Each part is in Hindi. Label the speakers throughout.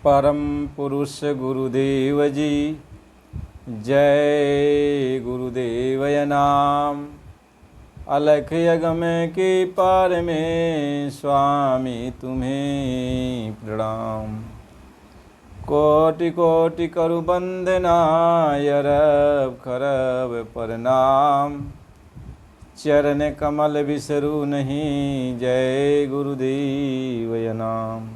Speaker 1: परम पुरुष गुरुदेव जी, जय गुरुदेवय नाम। अलख यगम के पार में स्वामी तुम्हें प्रणाम। कोटि कोटि करु बंदना यरब खरब प्रणाम। चरण कमल बिसरू नहीं, जय गुरुदेवय नाम।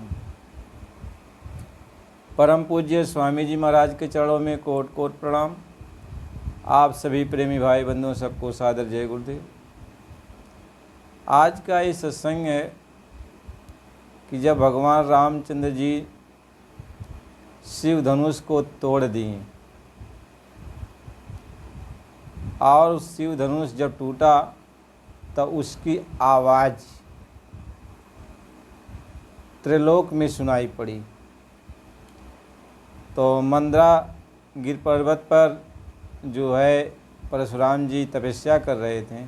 Speaker 1: परम पूज्य स्वामी जी महाराज के चरणों में कोट कोट प्रणाम। आप सभी प्रेमी भाई बंधुओं सबको सादर जय गुरुदेव। आज का ये सत्संग है कि जब भगवान रामचंद्र जी शिव धनुष को तोड़ दिए और शिव धनुष जब टूटा तो उसकी आवाज़ त्रिलोक में सुनाई पड़ी। तो मंदरागिरि पर्वत पर जो है परशुराम जी तपस्या कर रहे थे,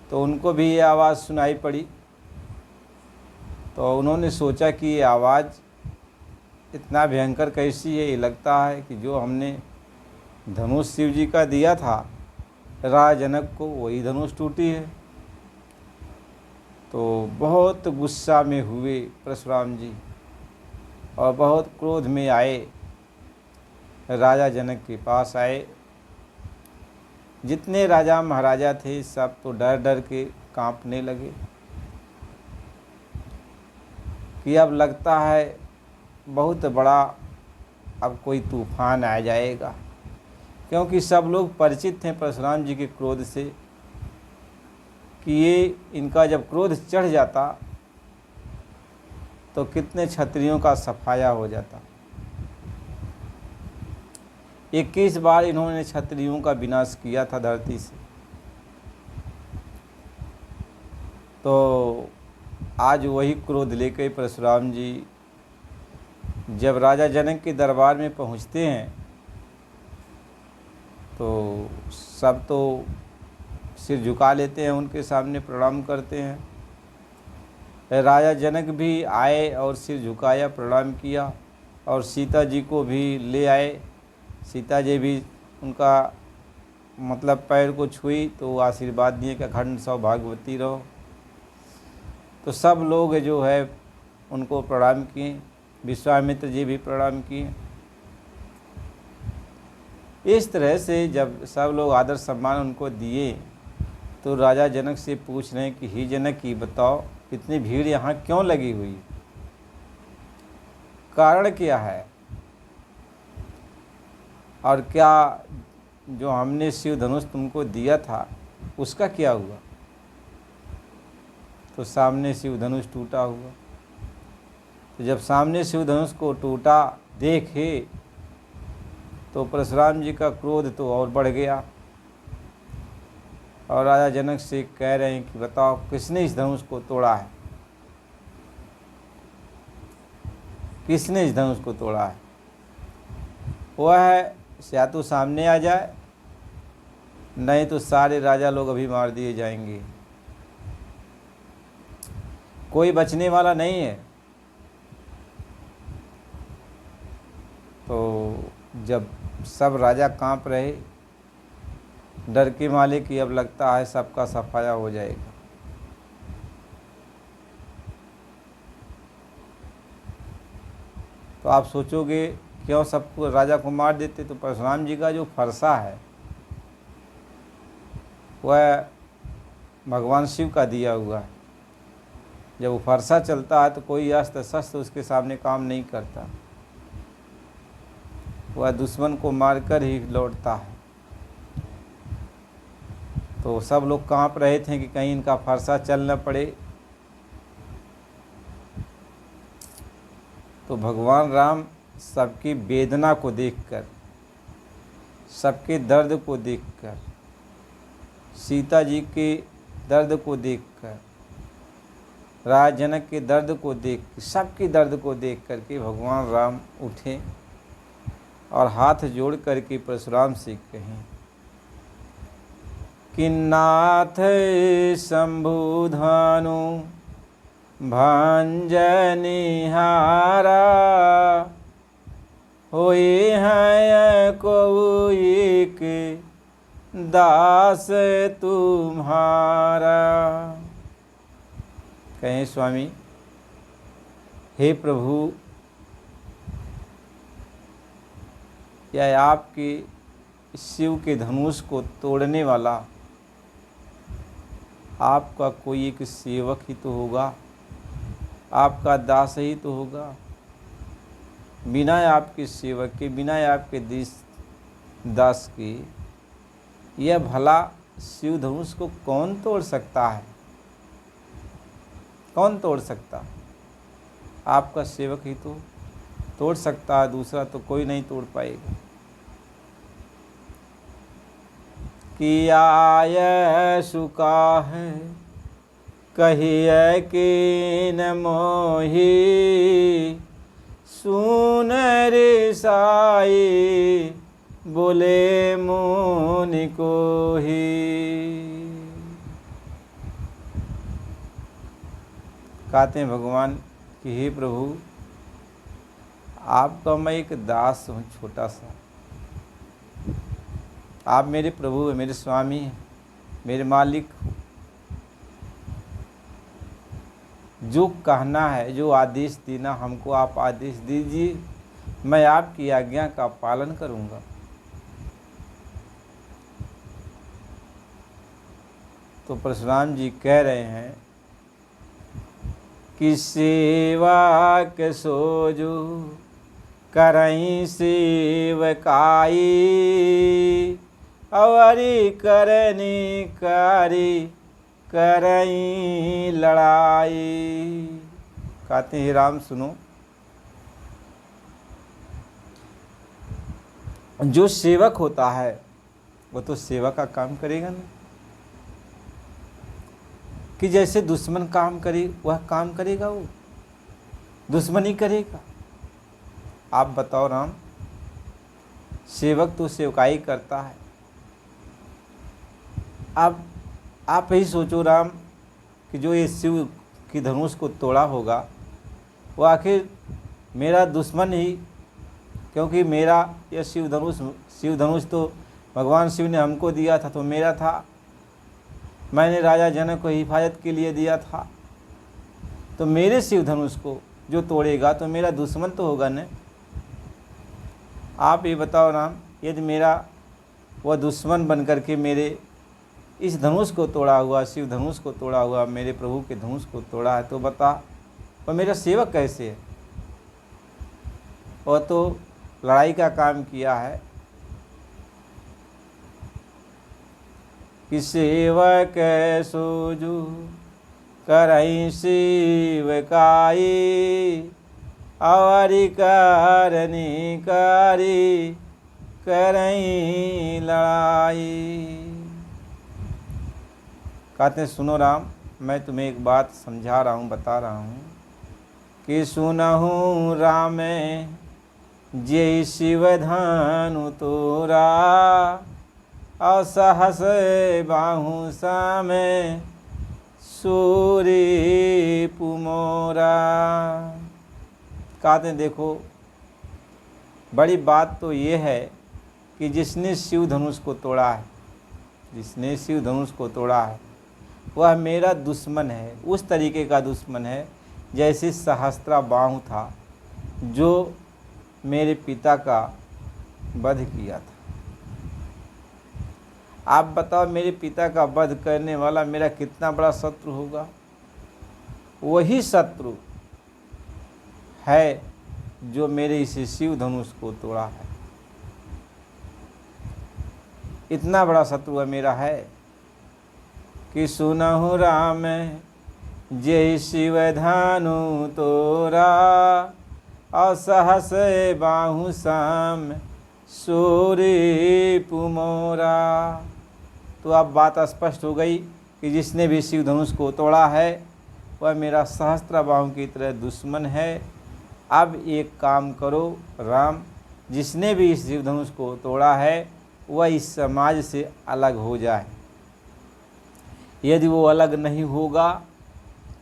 Speaker 1: तो उनको भी ये आवाज़ सुनाई पड़ी। तो उन्होंने सोचा कि ये आवाज़ इतना भयंकर कैसी है। ये लगता है कि जो हमने धनुष शिव जी का दिया था राजा जनक को, वही धनुष टूटी है। तो बहुत गुस्सा में हुए परशुराम जी और बहुत क्रोध में आए, राजा जनक के पास आए। जितने राजा महाराजा थे सब तो डर डर के कांपने लगे कि अब लगता है बहुत बड़ा अब कोई तूफान आ जाएगा, क्योंकि सब लोग परिचित थे परशुराम जी के क्रोध से कि ये इनका जब क्रोध चढ़ जाता तो कितने क्षत्रियों का सफाया हो जाता। 21 बार इन्होंने क्षत्रियों का विनाश किया था धरती से। तो आज वही क्रोध लेकर परशुराम जी जब राजा जनक के दरबार में पहुंचते हैं तो सब तो सिर झुका लेते हैं, उनके सामने प्रणाम करते हैं। राजा जनक भी आए और सिर झुकाया, प्रणाम किया और सीता जी को भी ले आए। सीता जी भी उनका मतलब पैर को छुई तो आशीर्वाद दिए कि अखंड सौभाग्यवती रहो। तो सब लोग जो है उनको प्रणाम किए, विश्वामित्र जी भी प्रणाम किए। इस तरह से जब सब लोग आदर सम्मान उनको दिए तो राजा जनक से पूछ रहे हैं कि ही जनक की बताओ, इतनी भीड़ यहाँ क्यों लगी हुई, कारण क्या है, और क्या जो हमने शिव धनुष तुमको दिया था उसका क्या हुआ। तो सामने शिव धनुष टूटा हुआ। तो जब सामने शिव धनुष को टूटा देखे तो परशुराम जी का क्रोध तो और बढ़ गया और राजा जनक से कह रहे हैं कि बताओ किसने इस धनुष को तोड़ा है, किसने इस धनुष को तोड़ा है। वह या तो सामने आ जाए, नहीं तो सारे राजा लोग अभी मार दिए जाएंगे, कोई बचने वाला नहीं है। तो जब सब राजा कांप रहे डर के मारे कि अब लगता है सबका सफाया हो जाएगा। तो आप सोचोगे क्यों सबको राजा को मार देते। तो परशुराम जी का जो फरसा है वह भगवान शिव का दिया हुआ है। जब वो फरसा चलता है तो कोई अस्त्र शस्त्र उसके सामने काम नहीं करता, वह दुश्मन को मारकर ही लौटता है। तो सब लोग कांप रहे थे कि कहीं इनका फरसा चल न पड़े। तो भगवान राम सबकी वेदना को देखकर, सबके दर्द को देखकर, सीता जी के दर्द को देखकर, राजा जनक के दर्द को देख, सबके दर्द को देख करके भगवान राम उठे और हाथ जोड़ करके परशुराम से कहें कि नाथ शंभुधानु भंजनिहारा दास तुम्हारा। कहें स्वामी, हे प्रभु, यह आपके शिव के धनुष को तोड़ने वाला आपका कोई एक सेवक ही तो होगा, आपका दास ही तो होगा। बिना आपके सेवक के, बिना आपके दास के यह भला शिव धनुष को कौन तोड़ सकता है? कौन तोड़ सकता? आपका सेवक ही तो तोड़ सकता है, दूसरा तो कोई नहीं तोड़ पाएगा। किया यह सुका है कहिए कि न मोही, सुन रे साई बोले मुनि को ही। कहते हैं भगवान कि हे प्रभु, आपका मैं एक दास हूँ, छोटा सा। आप मेरे प्रभु हैं, मेरे स्वामी हैं, मेरे मालिक हो। जो कहना है, जो आदेश देना हमको आप आदेश दीजिए, मैं आपकी आज्ञा का पालन करूँगा। तो परशुराम जी कह रहे हैं कि सेवा के सोजो करई सेवकाई, अवरी करनी कारी करई लड़ाई। कहते हैं राम सुनो, जो सेवक होता है वो तो सेवा का काम करेगा ना, कि जैसे दुश्मन काम करे वह काम करेगा, वो दुश्मनी करेगा। आप बताओ राम, सेवक तो सेवकाई करता है। अब आप ही सोचो राम कि जो ये शिव की धनुष को तोड़ा होगा वो आखिर मेरा दुश्मन ही, क्योंकि मेरा यह शिव धनुष तो भगवान शिव ने हमको दिया था, तो मेरा था। मैंने राजा जनक को हिफाजत के लिए दिया था, तो मेरे शिव धनुष को जो तोड़ेगा तो मेरा दुश्मन तो होगा न। आप ये बताओ राम, यदि मेरा वह दुश्मन बन करके मेरे इस धनुष को तोड़ा हुआ, शिव धनुष को तोड़ा हुआ, मेरे प्रभु के धनुष को तोड़ा है, तो बता वह मेरा सेवक कैसे है? वह तो लड़ाई का काम किया है। कि सेवक सोजू करई सेवकाई, अवरी करनी कारी करई लड़ाई। कहते हैं सुनो राम, मैं तुम्हें एक बात समझा रहा हूँ, बता रहा हूँ कि सुनहु राम जे शिव धनु तोरा, असहस बाहु सामे सूरी पुमोरा। कहते हैं देखो, बड़ी बात तो ये है कि जिसने शिव धनुष को तोड़ा है, जिसने शिव धनुष को तोड़ा है वह मेरा दुश्मन है। उस तरीके का दुश्मन है जैसे सहस्त्रा बाहु था जो मेरे पिता का वध किया था। आप बताओ, मेरे पिता का वध करने वाला मेरा कितना बड़ा शत्रु होगा? वही शत्रु है जो मेरे इस शिव धनुष को तोड़ा है। इतना बड़ा शत्रु मेरा है कि सुनहु राम जे शिव धनु तोरा, असहस बाहु साम सूरी पुमोरा। तो अब बात स्पष्ट हो गई कि जिसने भी शिव धनुष को तोड़ा है वह मेरा सहस्त्र बाहु की तरह दुश्मन है। अब एक काम करो राम, जिसने भी इस शिव धनुष को तोड़ा है वह इस समाज से अलग हो जाए। यदि वो अलग नहीं होगा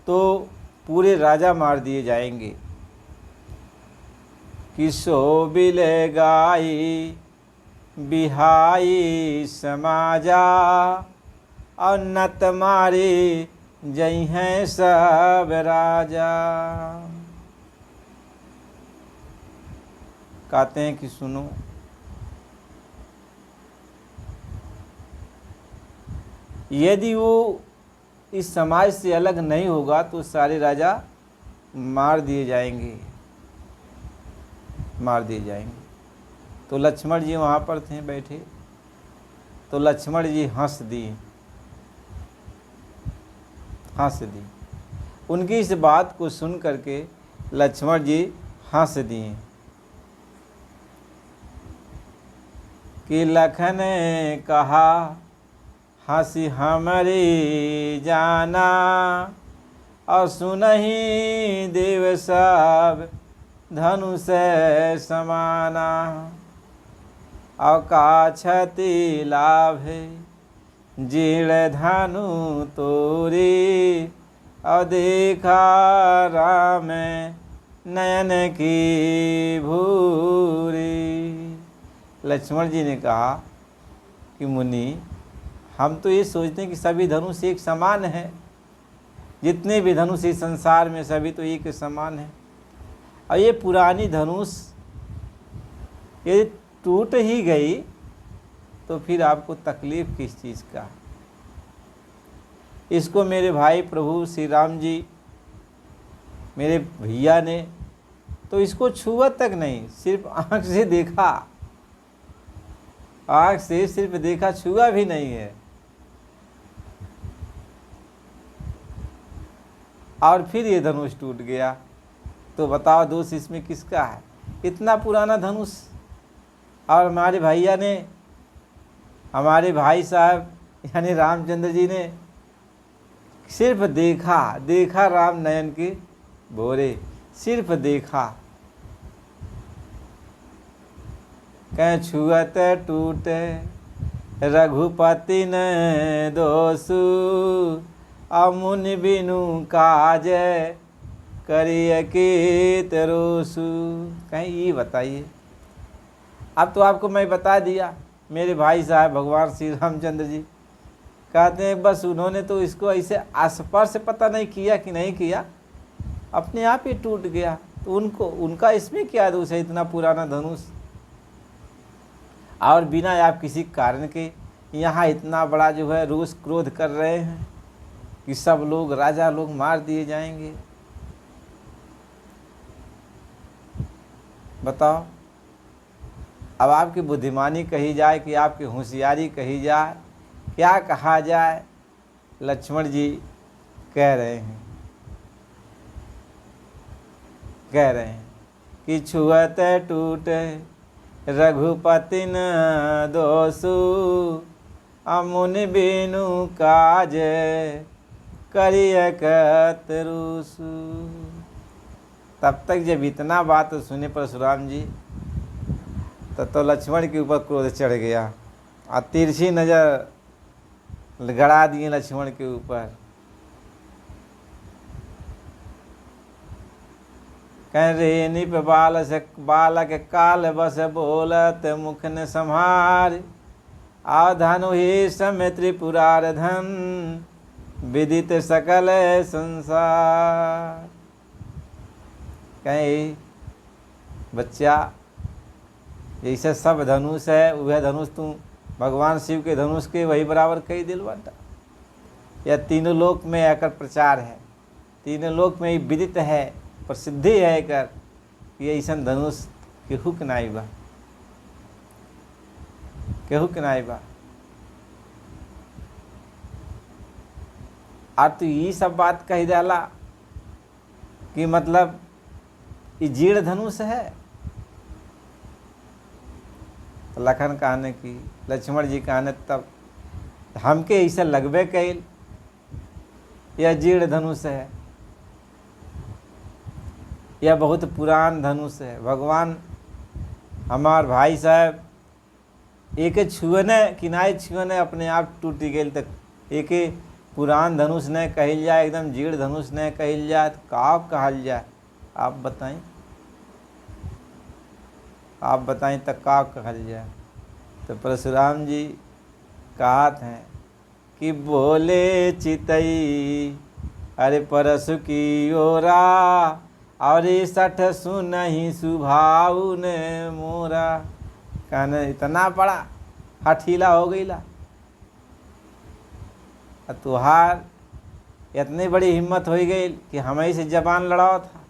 Speaker 1: तो पूरे राजा मार दिए जाएंगे। कि सो बिल गाई बिहाई समाजा, और नत मारे जई हैं सब राजा। कहते हैं कि सुनो, यदि वो इस समाज से अलग नहीं होगा तो सारे राजा मार दिए जाएंगे, मार दिए जाएंगे। तो लक्ष्मण जी वहाँ पर थे बैठे, तो लक्ष्मण जी हंस दिए, हंस दी। उनकी इस बात को सुन करके लक्ष्मण जी हंस दिए कि लखन ने कहा हंसी हमारी जाना, और सुनहि देव सब धनुष समाना, और का क्षति लाभ जीर्ण धनु तोरी, और देखा राम नयन की भूरी। लक्ष्मण जी ने कहा कि मुनि, हम तो ये सोचते हैं कि सभी धनुष एक समान है, जितने भी धनुष इस संसार में सभी तो एक समान है, और ये पुरानी धनुष यदि टूट ही गई तो फिर आपको तकलीफ किस चीज़ का। इसको मेरे भाई प्रभु श्री राम जी, मेरे भैया ने तो इसको छुआ तक नहीं, सिर्फ आँख से देखा, आँख से सिर्फ देखा, छुआ भी नहीं है। और फिर ये धनुष टूट गया, तो बताओ दोष इसमें किसका है? इतना पुराना धनुष। और हमारे भैया ने, हमारे भाई साहब यानी रामचंद्र जी ने सिर्फ देखा, देखा राम नयन के भोरे, सिर्फ देखा, कह छुअत टूटे रघुपति न दोषु, अमुनि बिनु काज करिय के तरोसु। कहीं ये बताइए। अब तो आपको मैं बता दिया, मेरे भाई साहब भगवान श्री रामचंद्र जी कहते हैं बस उन्होंने तो इसको ऐसे आसपास से पता नहीं किया कि नहीं किया, अपने आप ही टूट गया। तो उनको, उनका इसमें क्या दोष है? इतना पुराना धनुष, और बिना आप किसी कारण के यहाँ इतना बड़ा जो है रोष क्रोध कर रहे हैं कि सब लोग, राजा लोग मार दिए जाएंगे। बताओ, अब आपकी बुद्धिमानी कही जाए कि आपकी होशियारी कही जाए, क्या कहा जाए? लक्ष्मण जी कह रहे हैं, कह रहे हैं कि छुअत टूटे रघुपति न दोषु, अमुनि बिनु काज करिय कतरुसु। तब तक जब इतना बात सुने परशुराम जी, तो लक्ष्मण के ऊपर क्रोध चढ़ गया और तिरछी नज़र गड़ा दिए लक्ष्मण के ऊपर। कह रे निप बालक काल बस बोलत मुख न संहार, आ धनु ही समय त्रिपुरार धन विदित सकल संसार। कहीं बच्चा, जैसे सब धनुष है वह धनुष तुम भगवान शिव के धनुष के वही बराबर कई दिल बाटा। यह तीनों लोक में आकर प्रचार है, तीनों लोक में ही विदित है, प्रसिद्धि है कर ये ऐसा धनुष केहू के नाई बा, केहू के नाई बा। और तो ये सब बात कही डाला कि मतलब ये जीर्ण धनुष है। तो लखन कहने की, लक्ष्मण जी कहने तब हमके ऐसा लगबे कैल यह जीर्ण धनुष है, यह बहुत पुरान धनुष है। भगवान हमार भाई साहब एक छुअने किनाए छुअने अपने आप टूटी गई, तक एक पुरान धनुष न कहल जाए, एकदम जीर्ण धनुष न कहल जाए तो का कहल जाए? आप बताएं, आप बताएं तक का कहल जाए? तो परशुराम जी कहत हैं कि बोले चितई अरे परशु की ओरा और सठ सुनहि सुभाऊ ने मोरा। कहने इतना बड़ा हठीला हो गईला, तुहार इतनी बड़ी हिम्मत हो गई कि हमें से जबान लड़ाओ था,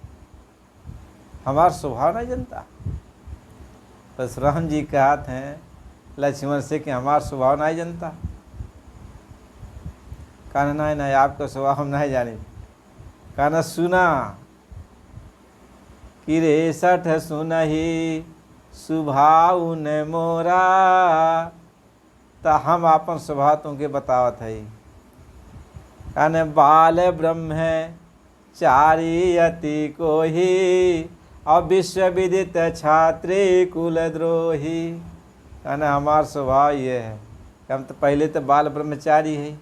Speaker 1: हमार स्वभाव नहीं जनता। परशुराम जी कहते हैं लक्ष्मण से कि हमार स्वभाव नहीं जनता। कहना नहीं नहीं आपका स्वभाव हम नहीं जाने। कहना सुना कि रे सठ सुनहि सुभाऊ ने मोरा, तो हम अपन स्वभाव तुमके बतावत है। कहने बाल ब्रह्म चारी अति को ही और विश्वविदित छात्री कुलद्रोही। कहना हमार स्वभाव ये है कि हम तो पहले तो बाल ब्रह्मचारी है,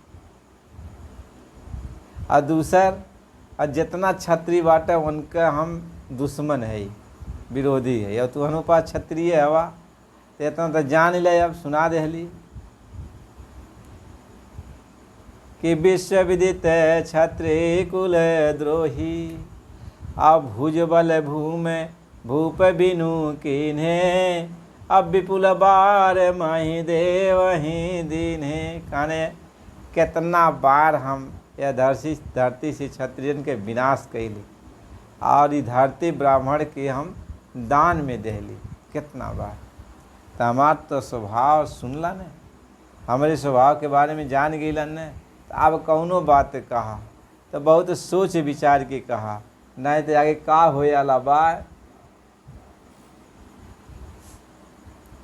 Speaker 1: और दूसर और जितना छत्री बाटे उनका हम दुश्मन है, विरोधी है। और तू अनुपा क्षत्रिय हवा तो इतना तो जान ले, अब सुना देहली कि विश्वविदित क्षत्रिय कुल द्रोही अब भुजबल भूमि भूप बिनु कीन्हे अब विपुल बार मही देवही दीन्हे। कहने कितना बार हम यह धरती से क्षत्रियन के विनाश कैली और ई धरती ब्राह्मण के हम दान में देली कितना बार। तो हमार तो स्वभाव सुनला ने, हमारे स्वभाव के बारे में जान गईलन ने। तो अब कौनो बात कहा तो बहुत सोच विचार के कहा, नहीं तो आगे का होए वाला बा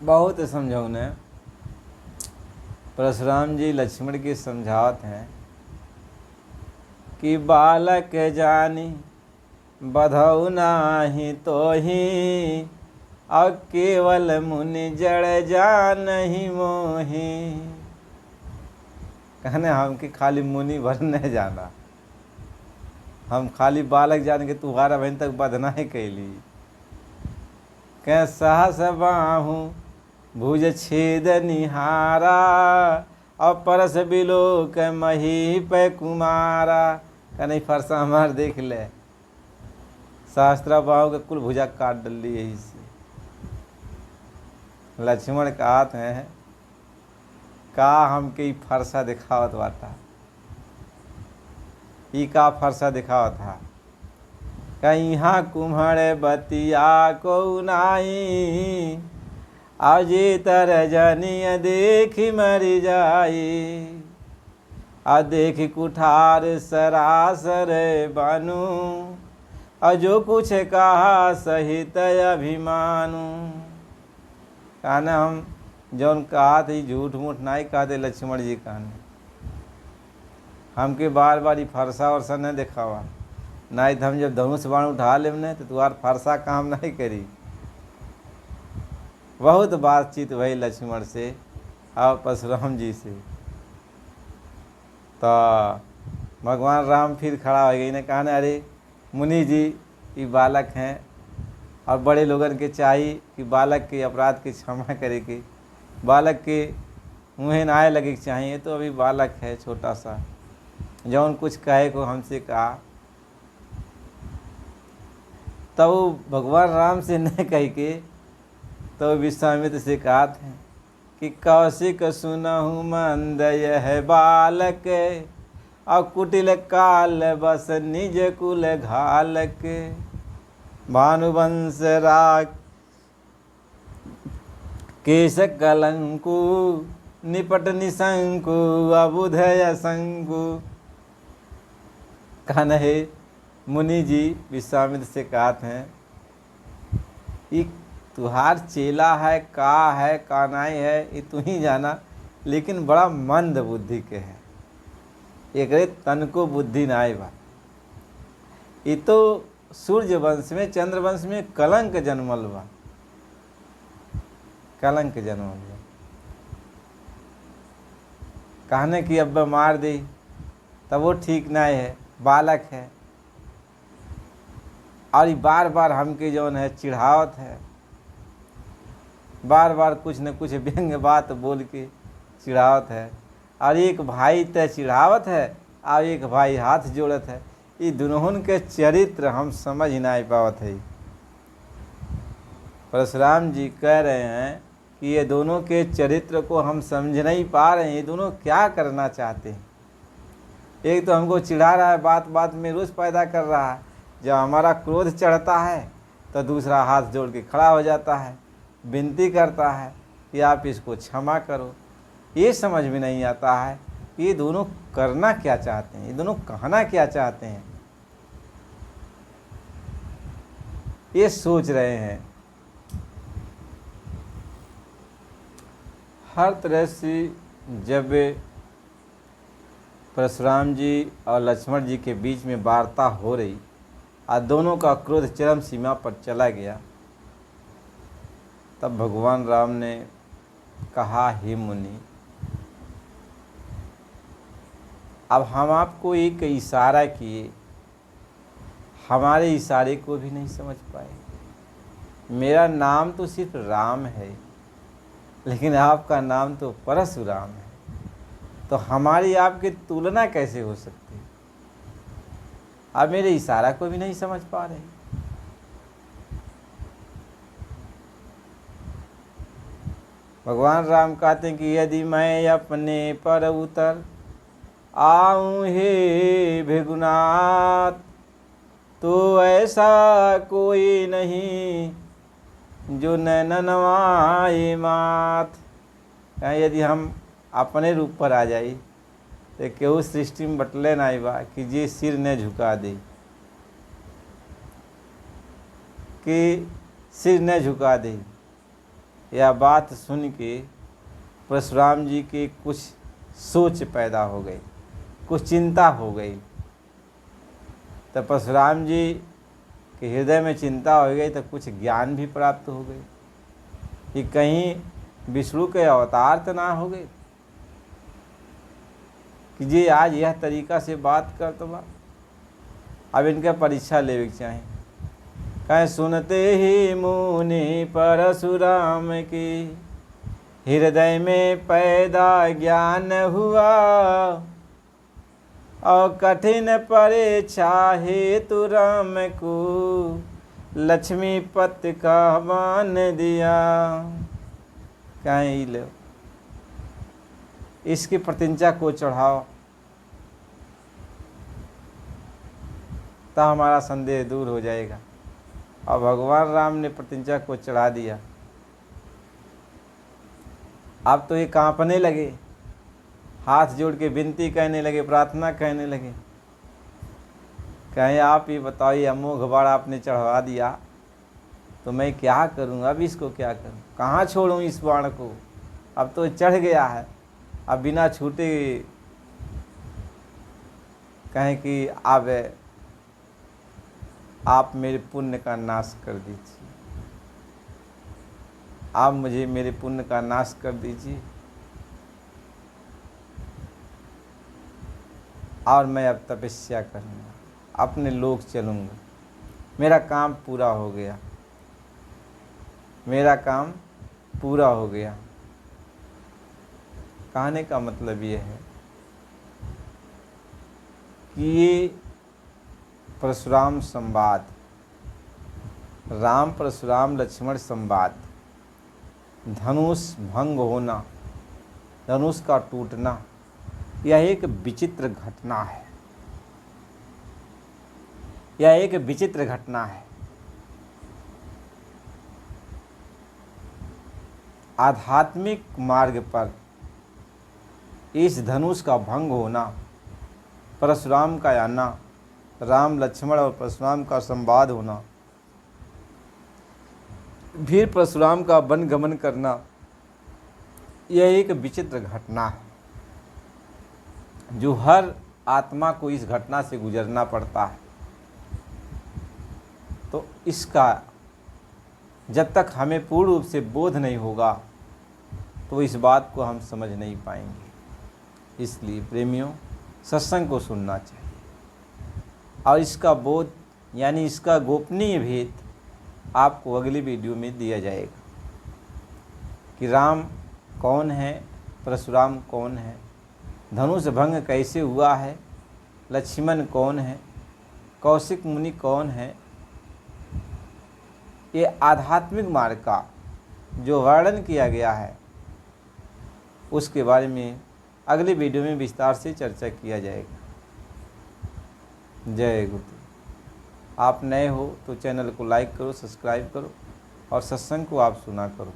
Speaker 1: बहुत समझौने। परशुराम जी लक्ष्मण के समझावत हैं कि बालक जानी बधौ नाही तोही और केवल मुनि जड़ जान ही मोही। कहने हमके खाली मुनि भर नहीं जाना, हम खाली बालक जान के तुम्हारा बहन तक बधना ही कैली। कह सहस बाहू भुज छेद निहारा और परस बिलोक मही पे कुमारा। कहने फरसा हमार देख ले, सहस्त्रा बाहू के कुल भुजा काट डली यही से। लक्ष्मण कहत हैं का हमके ई फरसा दिखावत बाता, ई का फरसा दिखावत था। कहीं यहाँ कुम्हड़ बतिया को नाई आजे तर जनिय देखी मरी जाई आ देखी कुठार सरासर बानू और जो कुछ कहा सहित अभिमानू। कहना हम जौन कहा थे झूठ मूठ नहीं कहते लक्ष्मण जी। कहने हमके बार बार ही फरसा वरसा नहीं दिखावा, नहीं तो हम जब धनुष बाण उठा लेम ने तो तुम्हार फरसा काम नहीं करी। बहुत बातचीत भई लक्ष्मण से और परशुराम जी से। तो भगवान राम फिर खड़ा हो गई ने। कहने अरे मुनि जी ये बालक हैं और बड़े लोगन के चाहिए कि बालक के अपराध की क्षमा करे के, बालक के मुँह ना आए लगे चाहिए। तो अभी बालक है छोटा सा, जौन कुछ कहे को हमसे कहा। तो भगवान राम से न कह के तो विश्वामित्र से कहा था कि कौशिक सुनहु मंद यह बालक और कुटिल काल बस निज कुल घालक। भानुवंश राग केश कलंकु निपट निशंकु अबुधय शंकु। कहना है मुनि जी विश्वामित्र से कहते हैं ये तुहार चेला है का नहीं है ये तू ही जाना, लेकिन बड़ा मंद बुद्धि के है, एक तन को बुद्धि ना आए बा। ये तो सूर्य वंश में चंद्र वंश में कलंक जन्मल बा, कलंक जन्मल बा। कहने की अब मार दी तब वो ठीक नहीं है, बालक है। और ये बार बार हमके जौन है चिढ़ावत है बार बार कुछ न कुछ व्यंग्य बात बोल के चिढ़ावत है। और एक भाई तय चिढ़ावत है और एक भाई हाथ जोड़त है। ये दोनों के चरित्र हम समझ नहीं पावत है। परशुराम जी कह रहे हैं कि ये दोनों के चरित्र को हम समझ नहीं पा रहे हैं, ये दोनों क्या करना चाहते हैं। एक तो हमको चिढ़ा रहा है, बात बात में रोष पैदा कर रहा है। जब हमारा क्रोध चढ़ता है तो दूसरा हाथ जोड़ के खड़ा हो जाता है, विनती करता है कि आप इसको क्षमा करो। ये समझ में नहीं आता है कि ये दोनों करना क्या चाहते हैं, ये दोनों कहना क्या चाहते हैं। ये सोच रहे हैं। हर तरह से जब परशुराम जी और लक्ष्मण जी के बीच में वार्ता हो रही और दोनों का क्रोध चरम सीमा पर चला गया, तब भगवान राम ने कहा, हे मुनि, अब हम आपको एक इशारा किए, हमारे इशारे को भी नहीं समझ पाए। मेरा नाम तो सिर्फ राम है, लेकिन आपका नाम तो परशुराम है, तो हमारी आपकी तुलना कैसे हो सकती है। आप मेरे इशारा को भी नहीं समझ पा रहे। भगवान राम कहते हैं कि यदि मैं अपने पर उतर आऊँ हे भृगुनाथ, तो ऐसा कोई नहीं जो न नवाए मात। यदि हम अपने रूप पर आ जाई तो केहू सृष्टि में बटले ना बा कि जे सिर न झुका दे, कि सिर न झुका दे। यह बात सुन के परशुराम जी के कुछ सोच पैदा हो गई, कुछ चिंता हो गई। तो परशुराम जी के हृदय में चिंता हो गई तो कुछ ज्ञान भी प्राप्त हो गई कि कहीं विष्णु के अवतार तो ना हो गए कि जी आज यह तरीका से बात कर। तो बा अब इनका परीक्षा लेवे के चाहे। कहीं सुनते ही मुनि परशुराम की हृदय में पैदा ज्ञान हुआ, और कठिन परीक्षा हेतु राम को लक्ष्मीपति का मान दिया। कहीं लो इसकी प्रतिज्ञा को चढ़ाओ तो हमारा संदेह दूर हो जाएगा। और भगवान राम ने प्रतिज्ञा को चढ़ा दिया। अब तो ये कांपने लगे, हाथ जोड़ के विनती कहने लगे, प्रार्थना कहने लगे। कहें आप ही बताओ, ये अमोघ बाण आपने चढ़वा दिया तो मैं क्या करूं, अब इसको क्या करूं, कहाँ छोड़ूं इस बाण को। अब तो चढ़ गया है, अब बिना छूटे कहें कि अब आप मेरे पुण्य का नाश कर दीजिए, आप मुझे मेरे पुण्य का नाश कर दीजिए और मैं अब तपस्या करूँगा, अपने लोक चलूँगा, मेरा काम पूरा हो गया, मेरा काम पूरा हो गया। कहने का मतलब ये है कि ये परशुराम संवाद, राम परशुराम लक्ष्मण संवाद, धनुष भंग होना, धनुष का टूटना, यह एक विचित्र घटना है। यह एक विचित्र घटना है। आध्यात्मिक मार्ग पर इस धनुष का भंग होना, परशुराम का आना, राम लक्ष्मण और परशुराम का संवाद होना, फिर परशुराम का वन गमन करना, यह एक विचित्र घटना है जो हर आत्मा को इस घटना से गुजरना पड़ता है। तो इसका जब तक हमें पूर्ण रूप से बोध नहीं होगा तो इस बात को हम समझ नहीं पाएंगे। इसलिए प्रेमियों, सत्संग को सुनना चाहिए और इसका बोध यानी इसका गोपनीय भेद आपको अगली वीडियो में दिया जाएगा। कि राम कौन है, परशुराम कौन है, धनुष भंग कैसे हुआ है, लक्ष्मण कौन है, कौशिक मुनि कौन है। ये आध्यात्मिक मार्ग का जो वर्णन किया गया है उसके बारे में अगली वीडियो में विस्तार से चर्चा किया जाएगा। जय गुरुदेव। आप नए हो तो चैनल को लाइक करो, सब्सक्राइब करो और सत्संग को आप सुना करो।